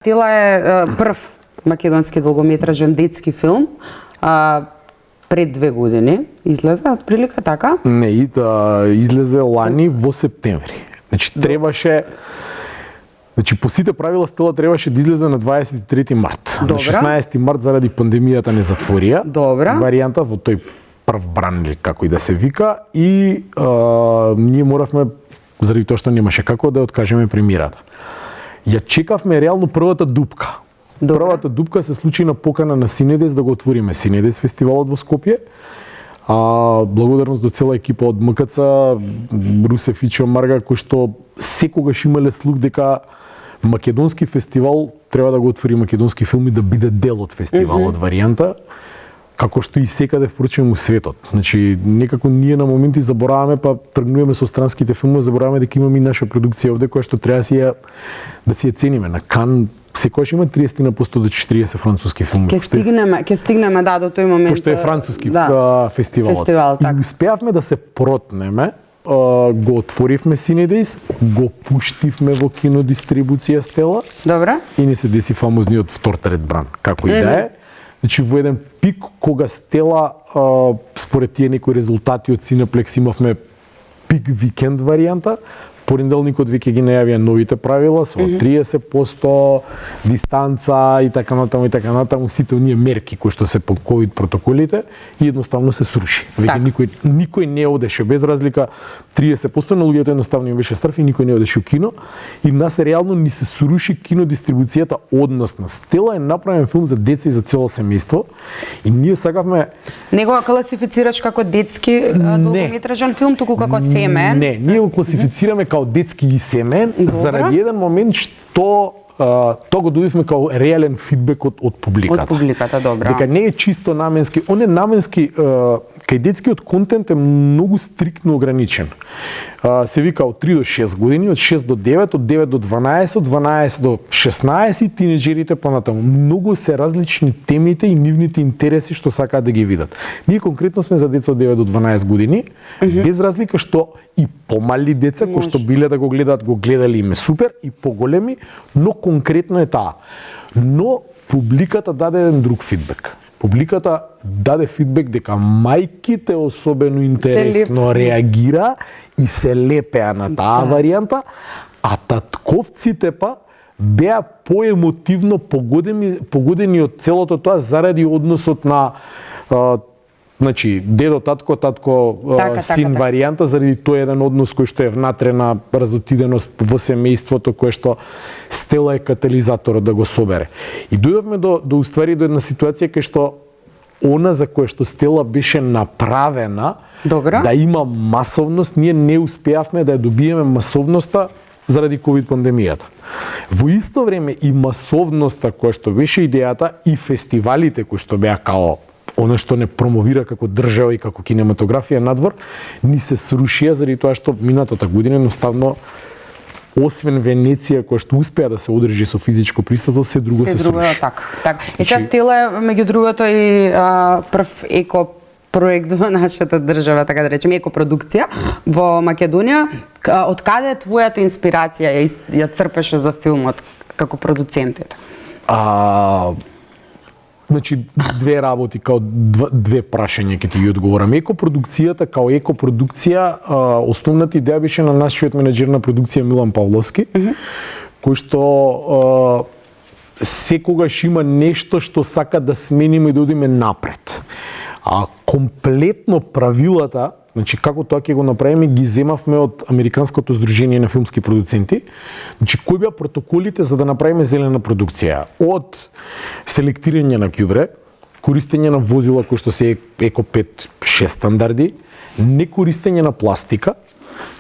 Стела е прв македонски долгометражен детски филм. Пред 2 години излезе, отприлика така? Не, излезе лани во септември. Значи требаше по сите правила Стела требаше да излезе на 23 март. Добра. На 16 март заради пандемијата не затворија. Добра. Варијанта во тој прв бран или како и да се вика и ние моравме заради тоа што немаше како да ја откажеме премиерата. Ја чекавме реално првата дупка. Добре. Првата дупка се случи на покана на Синедес да го отвориме Синедес фестивалот во Скопје. Благодарност до цела екипа од МКЦ, Русе, Фичо, Марга, кои што секогаш имале слух дека македонски фестивал треба да го отвори македонски филм и да биде дел од фестивалот варијанта, како што и секаде впрочем у светот. Значи некако ние на моменти забораваме, па тргнуваме со странските филмови, забораваме дека имаме и наша продукција овде која што треба да си ја цениме. На Кан секогаш има 30% до 40 француски филми. Ќе стигнеме до тој момент. Пошто е француски фестивалот. Фестивал, и успеавме да се протнеме, го отворивме Синедейс, го пуштивме во кинодистрибуција Стела. Добра. И не се деси фамозниот втор трет бран, како и да е. Значи во еден пик кога Стела според тие некои резултати од Синеплекс имавме пик викенд варијанта, понеделникот веќе ги најавија новите правила со 30% дистанца и така натаму сите оние мерки кои што се по ковид протоколите и едноставно се сруши. Веќе никој не одеше без разлика 30% на луѓето едноставно им беше страв и никој не одеше у кино и нас реално ни се сруши кинодистрибуцијата односно. Стела е направен филм за деца и за цело семејство и ние сакавме не го класифицираш како детски долгометражен филм, туку како семеен. Не, ние го класифицираме као детски и семеен, заради еден момент што тоа го добивме као реален фидбек од публиката. Од публиката, добра. Дека не е чисто наменски, он е наменски, кај детскиот контент е многу стриктно ограничен. Се вика од 3 до 6 години, од 6 до 9, од 9 до 12, од 12 до 16 и тинеџерите понатаму. Многу се различни темите и нивните интереси што сакаат да ги видат. Ние конкретно сме за деца од 9 до 12 години, без разлика што и помали деца кои што биле да го гледаат, го гледали им е супер, и поголеми, но конкретно е таа. Но публиката даде еден друг фидбек. Публиката даде фидбек дека мајките особено интересно реагира и се лепеа на таа варијанта, а татковците па беа поемотивно погодени од целото тоа заради односот на значи дедо, татко, син варијанта, заради тој еден однос кој што е внатрена разотиденост во семејството, кое што Стела е катализаторот да го собере. И дојдовме до уствари до една ситуација кај што она за кое што Стела беше направена да има масовност, ние не успеавме да ја добиеме масовноста заради ковид пандемијата. Во исто време и масовноста која што беше идејата и фестивалите кои што беа као она што не промовира како држава и како кинематографија надвор, ни се срушија заради тоа што минатата година едноставно освен Венеција која што успеа да се одржи со физичко присуство, се друго се сруши. Така. И сега Стела е меѓу другото и прв еко проект во нашата држава, така да речеме, екопродукција во Македонија. Од каде твојата инспирација ја црпеше за филмот како продуцентите? Значи, две работи, као две прашања ќе ти ги одговорам. Екопродукцијата, као екопродукција, основната идеја беше на нашиот менеджер на продукција Милан Павловски, кој што секогаш има нешто што сака да смениме и да одиме напред. Комплетно правилата, значи како тоа ќе го направиме, ги земавме од Американското здружение на филмски продуценти. Значи кои беа протоколите за да направиме зелена продукција? Од селектирање на ѓубре, користење на возила кои што се еко 5-6 стандарди, не користење на пластика,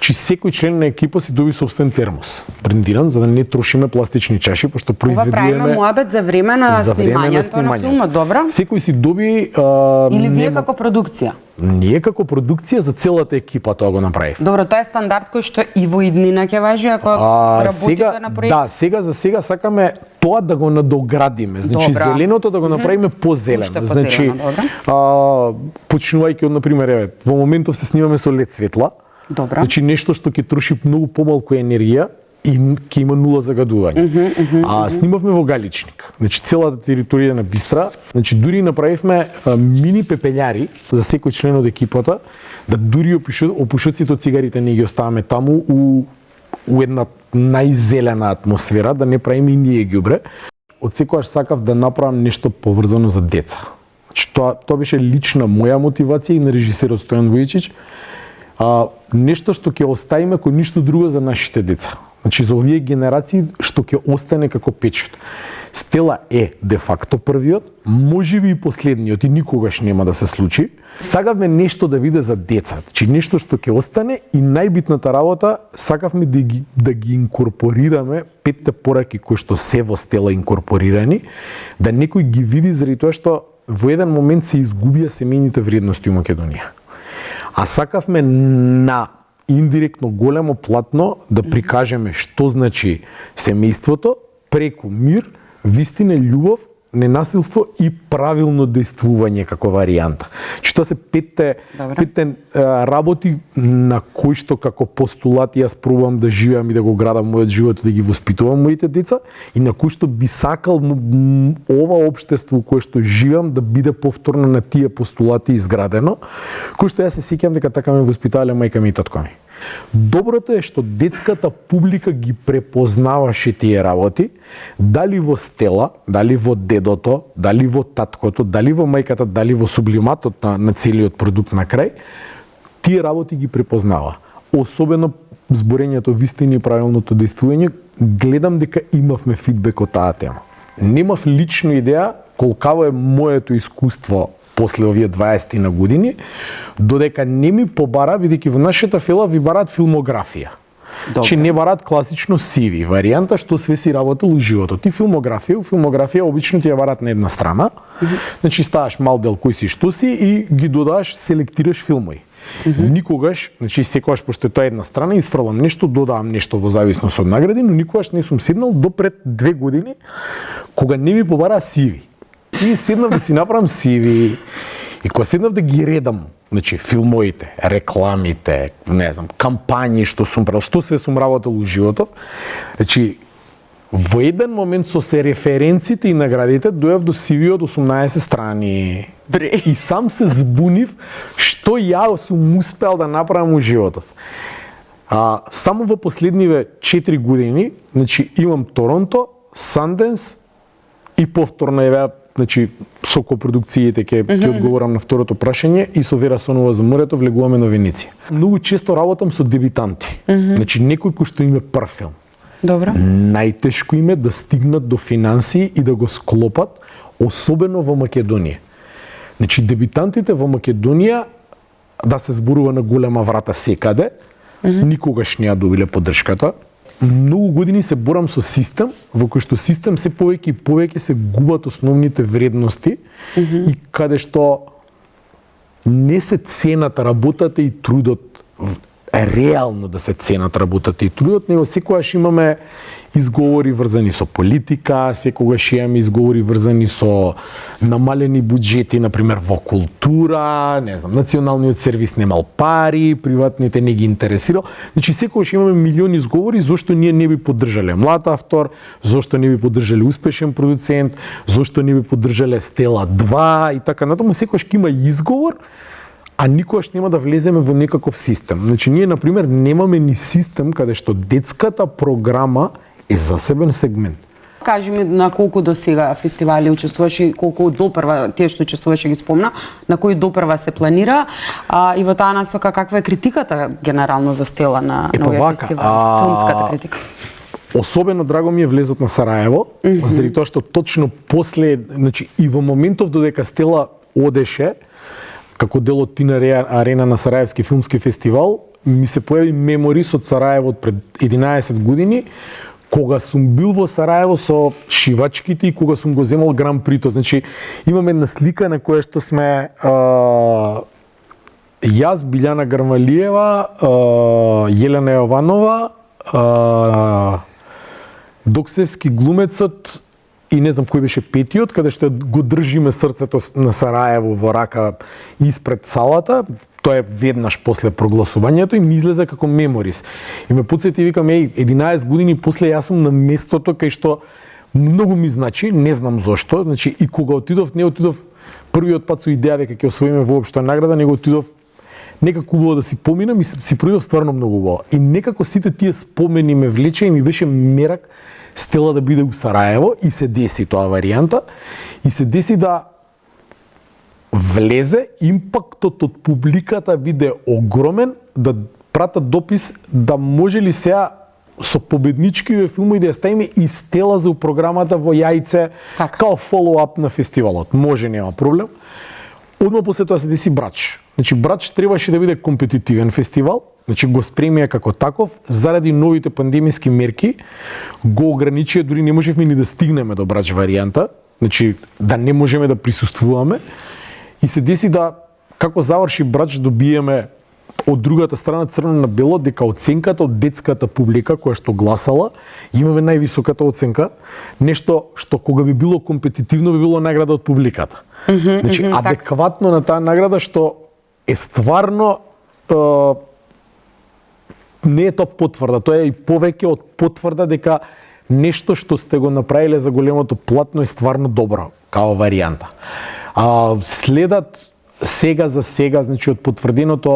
че секој член на екипа си доби собствен термос, брендиран, за да не трошиме пластични чаши, пошто произведуваме... Ова правиме муабет за време на снимањето на филмот, добра? Секој си доби... Или вие како продукција? Ние како продукција за целата екипа тоа го направив. Добро, тоа е стандард кој што и во иднина ќе важи ако работите на проект? Да, сега сакаме тоа да го надоградиме. Значи зеленото да го направиме позелено. Значи почнувајќи од на пример, во моментов се снимаме со LED светла. Добра. Значи нешто што ќе троши многу помалку енергија и ќе има нула загадување. А снимавме во Галичник. Значи целата територија на Бистра, значи дури направивме мини пепелјари за секој член од екипата, да дури опушоците од цигарите не ги оставаме таму у една најзелена атмосфера, да не правиме и ние ѓубре. Од секогаш сакав да направам нешто поврзано за деца. Значи, тоа беше лична моја мотивација и на режисерот Стојан Војчич. Нешто што ќе оставиме кој ништо друго за нашите деца. Значи за овие генерации што ќе остане како печат. Стела е де факто првиот, можеби и последниот и никогаш нема да се случи. Сакавме нешто да биде за деца, значи нешто што ќе остане и најбитната работа, сакавме да ги инкорпорираме 5 пораки кои што се во Стела инкорпорирани, да некој ги види заради тоа што во еден момент се изгубија семејните вредности у Македонија. А сакавме на индиректно големо платно да прикажеме што значи семејството преку мир, вистина, љубов, ненасилство и правилно дејствување како варијанта. Че тоа се петте работи на кои што како постулати јас пробувам да живеам и да го градам мојот живот и да ги воспитувам моите деца и на кои што би сакал ова општество кое што живеам да биде повторно на тие постулати изградено, кои што јас се сеќавам дека така ме воспитале мајка ми и татко ми. Доброто е што детската публика ги препознаваше тие работи, дали во Стела, дали во дедото, дали во таткото, дали во мајката, дали во сублиматот на целиот продукт на крај, тие работи ги препознава. Особено зборењето вистина и правилното дејствување, гледам дека имавме фидбек од таа тема. Немав лично идеја колкаво е моето искуство после овие 20 на години, додека не ми побара, бидејќи во нашата фела ви бараат филмографија. Че не бараат класично CV, варијанта што све си работил у животот. И филмографија обично ти ја бараат на една страна, значи ставаш мал дел кој си што си и ги додаваш, селектираш филмови. Никогаш, значи секогаш пошто тоа е една страна, изфрлам нешто, додавам нешто во зависност од награди, но никогаш не сум седнал до пред 2 години, кога не ми побара CV. И седнав да си направам CV и кога седнав да ги редам, значи филмовите, рекламите, не знам, кампањи што сум правил, што све сум работел у животот, значи во еден момент со се референците и наградите дојав до CV од 18 страни. И сам се збунив што ја сум успел да направам у животот. Само во последниве 4 години, значи имам Торонто, Санденс и повторно еве, значи со копродукциите ќе одговорам на второто прашање и со Вера Сонова за морето влегуваме на Венеција. Многу често работам со дебитанти. Значи некој кој што има прв филм. Добро. Најтешко им е да стигнат до финансии и да го склопат, особено во Македонија. Значи дебитантите во Македонија да се зборува на голема врата секаде, никогаш не ја добиле поддршката. Многу години се борам со систем, во кој што систем се повеќе и повеќе се губат основните вредности и каде што не се ценат работата и трудот, реално да се ценат работата и трудот, него секогаш имаме изговори врзани со политика, секогаш имаме изговори врзани со намалени буџети, например во култура, не знам, националниот сервис немал пари, приватните не ги интересирал. Значи секогаш имаме милиони изговори зошто ние не би поддржале млад автор, зошто не би поддржале успешен продуцент, зошто не би поддржале Стела 2 и така натаму, секогаш ќе има изговор, а никогаш нема да влеземе во некаков систем. Значи ние на пример немаме ни систем каде што детската програма е засебен сегмент. Кажи ми на колку до сега фестивали учествуваш и колку допрва тие што учествуваш ги спомна, на кои допрва се планира и во таа насока каква е критиката генерално за Стела на овие фестивали, филмската критика? Особено драго ми е влезот на Сараево, заради тоа што точно после, значи и во моментов додека Стела одеше како дел од Тина Арена на Сараевски филмски фестивал, ми се појави меморис од Сараево од пред 11 години, кога сум бил во Сараево со шивачките и кога сум го земал Гран Прито. Значи, имаме една слика на која што сме јас, Билјана Гармалиева, Јелена Јованова, Доксевски глумецот и не знам кој беше петиот, каде што го држиме срцето на Сараево во рака испред салата. тоа е веднаш после прогласувањето и ми излезе како меморис. И ме потсети, викам, 11 години после јас сум на местото кај што многу ми значи, не знам зошто, значи и кога отидов, не отидов првиот пат со идеја дека ќе освоиме воопшто награда, него отидов некако убаво да си поминам и си проведов стварно многу убаво. И некако сите тие спомени ме влече и ми беше мерак Стела да биде у Сараево и се деси тоа варијанта и се деси да влезе, импактот од публиката биде огромен, да пратат допис да може ли сега со победничкиве филмови да ја ставиме и Стела за програмата во Јајце као фоллоуап на фестивалот. Може, нема проблем. Одма после тоа се деси Брач. Значи Брач требаше да биде компетитивен фестивал, значи го спремија како таков, заради новите пандемиски мерки го ограничија, дури не можевме ни да стигнеме до Брач варијанта, значи да не можеме да присуствуваме. И се деси да, како заврши Брач, добиеме од другата страна црно на бело дека оценката од детската публика која што гласала, имаме највисоката оценка, нешто што кога би било компетитивно би било награда од публиката. Значи адекватно на таа награда што е стварно не е тоа потврда, тоа е и повеќе од потврда дека нешто што сте го направиле за големото платно е стварно добро као варијанта. Следат сега за сега, значи од потврденото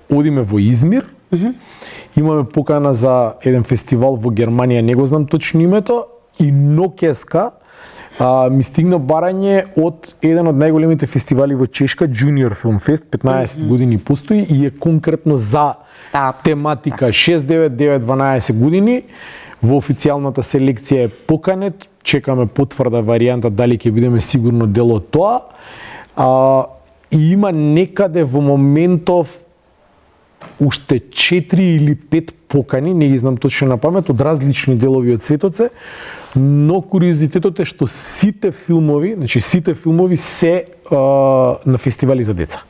одиме во Измир. Имаме покана за еден фестивал во Германија, не го знам точно името, и ноќеска ми стигна барање од еден од најголемите фестивали во Чешка, Junior Film Fest, 15 години постои и е конкретно за тематика 6, 9, 9, 12 години. Во официјалната селекција е поканет, чекаме потврда варијанта дали ќе бидеме сигурно дел од тоа. И има некаде во моментов уште 4 или 5 покани, не ги знам точно на памет, од различни делови од светот се, но куриозитетот е што сите филмови, значи сите филмови се на фестивали за деца.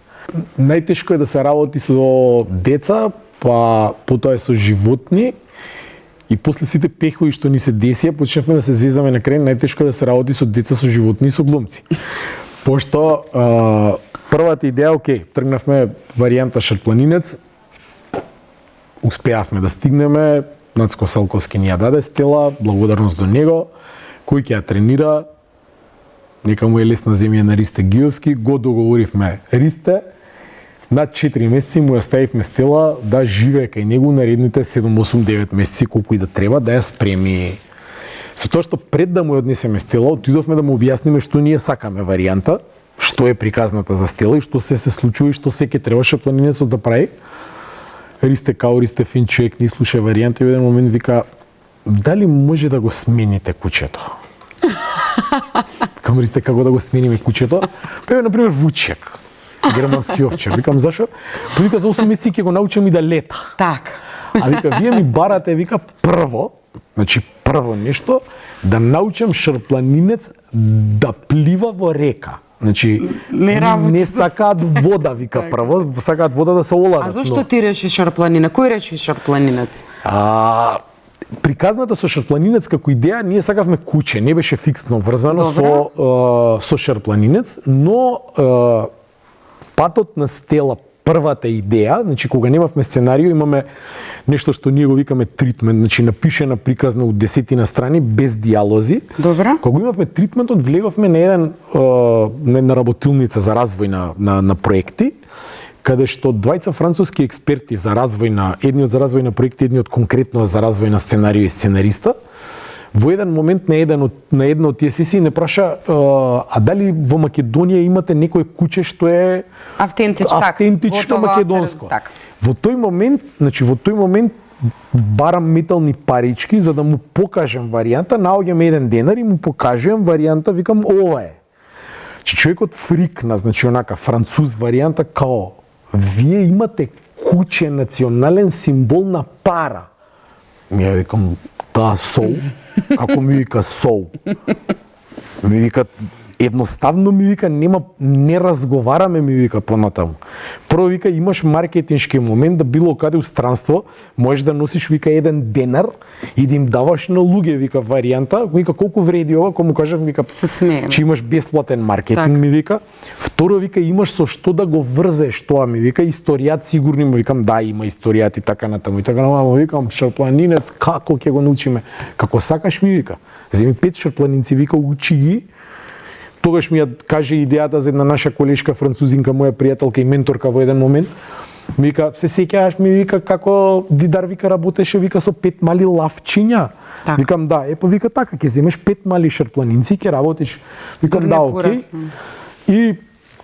Најтешко е да се работи со деца, па потоа е со животни, и после сите пехови што ни се десија, почнавме да се зезаме на крај, најтешко е да се работи со деца, со животни и со глумци. Пошто првата идеја, окей, тргнавме варијанта Шарпланинец, успеавме да стигнеме, Нацко Салковски ни ја даде Стела, благодарност до него, кој ќе ја тренира, нека му е лесна земја на Ристе Гиовски, го договоривме Ристе, на 4 месеци му ја ставивме Стела да живее кај него наредните 7, 8, 9 месеци, колку и да треба, да ја спреми. Со тоа што пред да му ја однесеме Стела, отидовме да му објасниме што ние сакаме варијанта, што е приказната за Стела и што се случува и што се ќе требаше планинецот да прави. Ристе као Ристе фин човек, ни слуша варијанта и во еден момент вика, дали може да го смените куќето? Кам Ристе, како да го смениме куќето? Певе, например, Вучек, германски овчар. Викам, зашо? Вика, за 8 месеци ќе го научам и да лета. Так. А вика, вие ми барате, вика, прво нешто, да научам шарпланинец да плива во река. Значи, не сакаат вода, вика прво, сакаат вода да се оладат. А зошто ти реши Шарпланина? Кој реши Шарпланинец? Приказната со Шарпланинец како идеја, ние сакавме куќе, не беше фиксно врзано со Шарпланинец, но патот на Стела, првата идеја, значи кога немавме сценарио, имаме нешто што ние го викаме тритмент, значи напишена приказна од 10 страни без диалози. Добра. Кога имавме тритментот, влеговме на една работилница за развој на проекти, каде што двајца француски експерти за развој на едниот за развој на проекти, едниот конкретно за развој на сценарио и сценариста, во еден момент на една од тие сесии не праша а дали во Македонија имате некој куќе што е автентично македонско. Во тој момент барам метални парички за да му покажам варијанта, наоѓам еден денар и му покажувам варијанта, викам ова е. Човекот фрикна, значи онака француз варијанта као вие имате куќе национален символ на пара. Ја викам, да, сол. Како ми вика сол? Ми вика, едноставно ми вика не разговараме ми вика понатаму. Прво вика имаш маркетиншки момент да било каде у странство можеш да носиш вика еден денар и да им даваш на луѓе вика варијанта, вика колку вреди ова, кому кажав вика Се смеем. че имаш бесплатен маркетинг ми вика. Второ вика имаш со што да го врзеш тоа ми вика историјат сигурни му викам да има историјат и така натаму и така натаму викам шарпланинец како ќе го научиме како сакаш ми вика. Земи 5 шарпланинци вика учи ги. Тогаш ми ја каже идејата за една наша колешка французинка, моја пријателка и менторка во еден момент. Ми вика, се сеќаваш ми вика како Дидар вика работеше вика со 5 мали лавчиња. Так. Викам да, па вика така ќе земеш 5 мали шарпланинци ќе работиш. Викам да, окей. И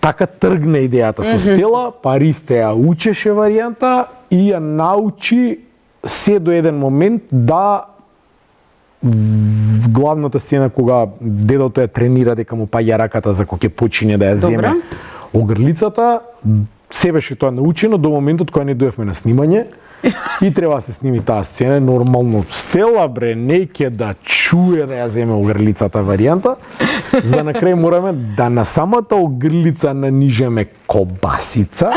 така тргна идејата со Стела, Паристе ја учеше варијанта и ја научи се до еден момент да главната сцена кога дедото ја тренира дека му паѓа раката за кога ќе почине да ја земе огрлицата, се беше тоа научено до моментот кога не дојавме на снимање и треба да се сними таа сцена, нормално Стела бре не ќе да чуе да ја земе огрлицата варијанта, за да на крај мораме да на самата огрлица нанижеме кобасица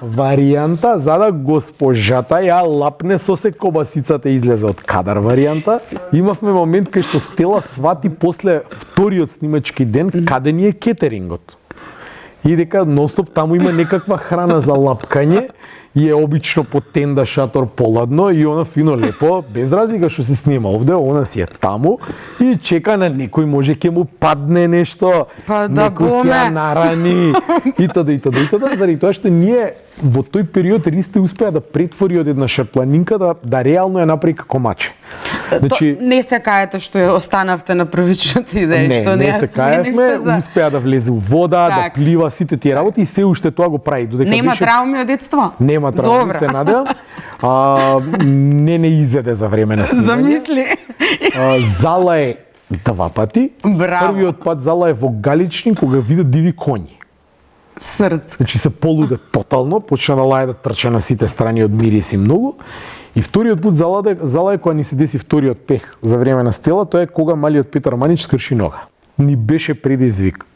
варијанта, за да госпожата ја лапне со се кобасицата излезе од кадар варијанта. Имавме момент кај што Стела свати после вториот снимачки ден каде ни е кетерингот. И дека нонстоп таму има некаква храна за лапкање и е обично по тенда шатор поладно и она фино лепо, без разлика што се снима овде, она си е таму и чека на некој може ќе му падне нешто, Па да некој ќе ја нарани и т.д. заради тоа што ние во тој период Ристе успеа да претвори од една шарпланинка да реално ја направи како маче. Значи, не се каете што ја останавте на првичната идеја, што не се каевме, успеа да влезе у вода, да плива сите тие работи и се уште тоа го прави. Додека нема беше... трауми од детство? Нема трауми, се надевам. Не изеде за време на снимање. Замисли. Зала е 2 пати. Браво. Првиот пат зала е во Галични кога вида диви коњи. Срц. Значи се полуде тотално, почна да лае да трча на сите страни од мириси многу. И вториот пат зала е кога ни се деси вториот пех за време на Стела, тоа е кога малиот Петар Манич скрши нога. Ни беше предизвик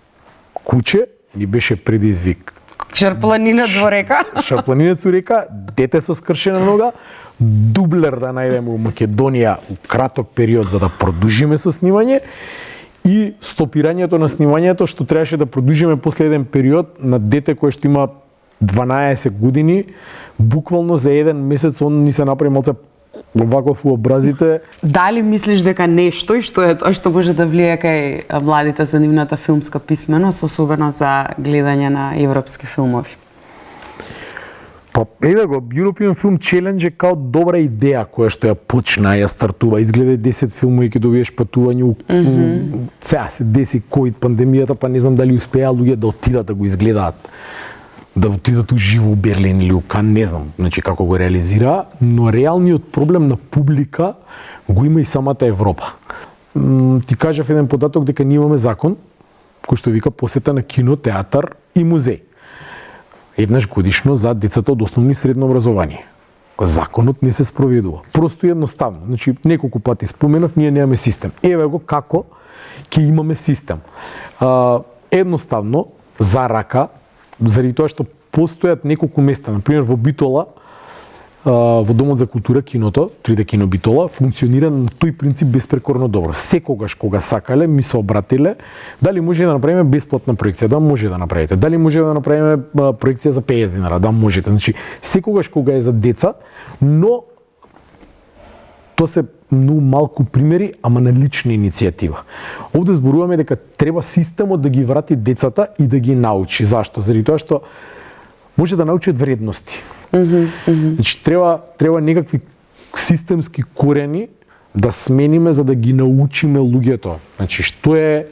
куче, ни беше предизвик Шарпланинец во река. Шарпланинец во река, дете со скршена нога, дублер да најдеме у Македонија у краток период за да продолжиме со снимање и стопирањето на снимањето што требаше да продолжиме после еден период на дете кое што има 12 години, буквално за еден месец он ни се направи малце ваков у образите. Дали мислиш дека нешто и што е тоа што може да влие кај младите за нивната филмска писменост, особено за гледање на европски филмови? Па еве го, European Film Challenge е као добра идеја која што ја почна, ја стартува. Изгледа 10 филмови ќе добиеш патување. Сега се деси ковид пандемијата, па не знам дали успеа луѓе да отидат да го изгледаат. Да отидат уживо у Берлин или у Кан, не знам, значи како го реализира, но реалниот проблем на публика го има и самата Европа. Ти кажав еден податок дека ние имаме закон кој што вика посета на кино, театар и музеј. Еднаш годишно за децата од основно и средно образование. Законот не се спроведува. Просто и едноставно. Значи неколку пати споменав, ние немаме систем. Еве го како ќе имаме систем. Едноставно за рака, заради тоа што постојат неколку места, например во Битола, во Домот за култура киното, 3D кино Битола, функционира на тој принцип беспрекорно добро. Секогаш кога сакале, ми се обратиле, дали може да направиме бесплатна проекција, да може да направите. Дали може да направиме проекција за 50 динара, да можете. Значи, секогаш кога е за деца, но тоа се многу малку примери, ама на лична иницијатива. Овде зборуваме дека треба системот да ги врати децата и да ги научи. Зашто? Заради тоа што може да научат вредности. Значи треба некакви системски корени да смениме за да ги научиме луѓето. Значи што е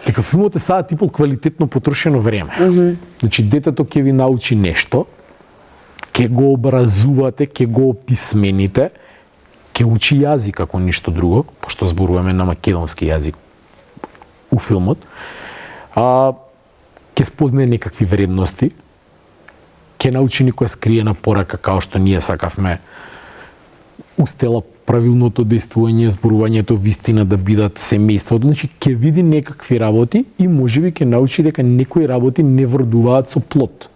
дека филмот е сада типол квалитетно потрошено време. Значи детето ќе ви научи нешто, ќе го образувате, ќе го описмените, ќе учи јазик како ништо друго, пошто зборуваме на македонски јазик у филмот, ќе спознае некакви вредности, ќе научи некоја скриена порака, као што ние сакавме устела правилното действување, зборувањето вистина да бидат семејството. Значи ќе види некакви работи и можеби ќе научи дека некои работи не врдуваат со плод.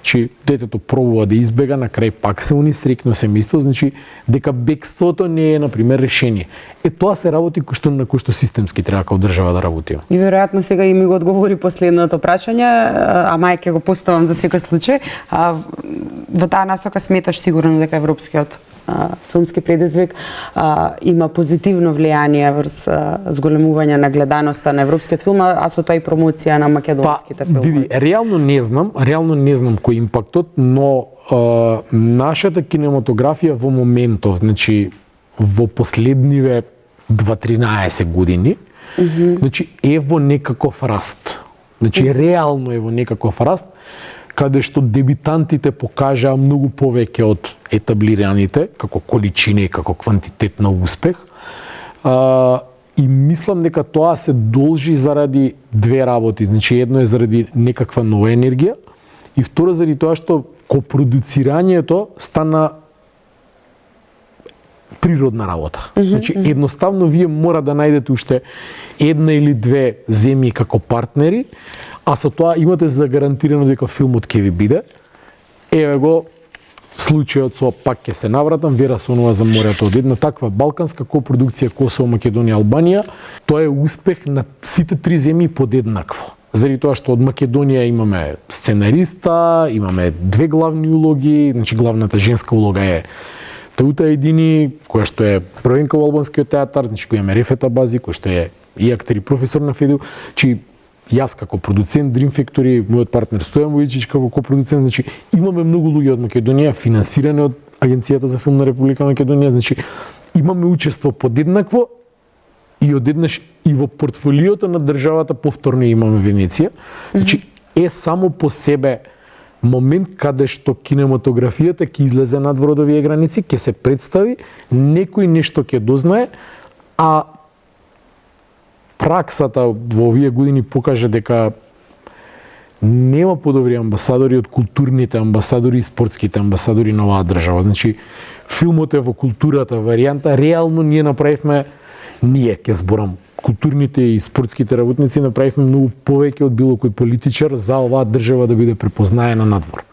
Значи детето пробува да избега, на крај пак се унистрикно семејство, значи дека бегството не е на пример решение. Тоа се работи на кои што системски треба како држава да работиме. И веројатно сега и ми го одговори последното прашање, а мајке го поставам за секој случај. Во таа насока сметаш сигурно дека европскиот филмски предизвик има позитивно влијание врз зголемување на гледаноста на европскиот филм, а со тоа и промоција на македонските филми. Види, реално не знам кој импактот, но нашата кинематографија во моментов, значи во последниве 2-13 години, значи е во некаков раст. Значи реално е во некаков раст, каде што дебитантите покажаа многу повеќе од етаблираните, како количина и како квантитет на успех. И мислам дека тоа се должи заради две работи. Значи, едно е заради некаква нова енергија и второ заради тоа што копродуцирањето стана природна работа. Значи, едноставно вие мора да најдете уште една или две земји како партнери, а со тоа имате загарантирано дека филмот ќе ви биде. Еве го случајот со пак ќе се навратам, Вера Сонова за морето од една таква балканска копродукција Косово, Македонија, Албанија. Тоа е успех на сите три земји подеднакво. Заради тоа што од Македонија имаме сценариста, имаме две главни улоги, значи главната женска улога е Таута Едини, која што е првенка во албанскиот театар, значи кој имаме Рефет Абази, кој што е и актер и професор на ФЕДУ, чи јас како продуцент Dream Factory, мојот партнер Стојан Војчич како копродуцент, значи имаме многу луѓе од Македонија, финансирани од Агенцијата за филм на Република Македонија, значи имаме учество подеднакво и одеднаш и во портфолиото на државата повторно имаме Венеција. Значи е само по себе момент каде што кинематографијата ќе излезе надвор од овие граници, ќе се представи, некој нешто ќе дознае, а праксата во овие години покажа дека нема подобри амбасадори од културните амбасадори и спортските амбасадори на оваа држава. Значи, филмот е во културата варијанта, реално ние ќе зборам, културните и спортските работници направивме многу повеќе од било кој политичар за оваа држава да биде препознаена надвор.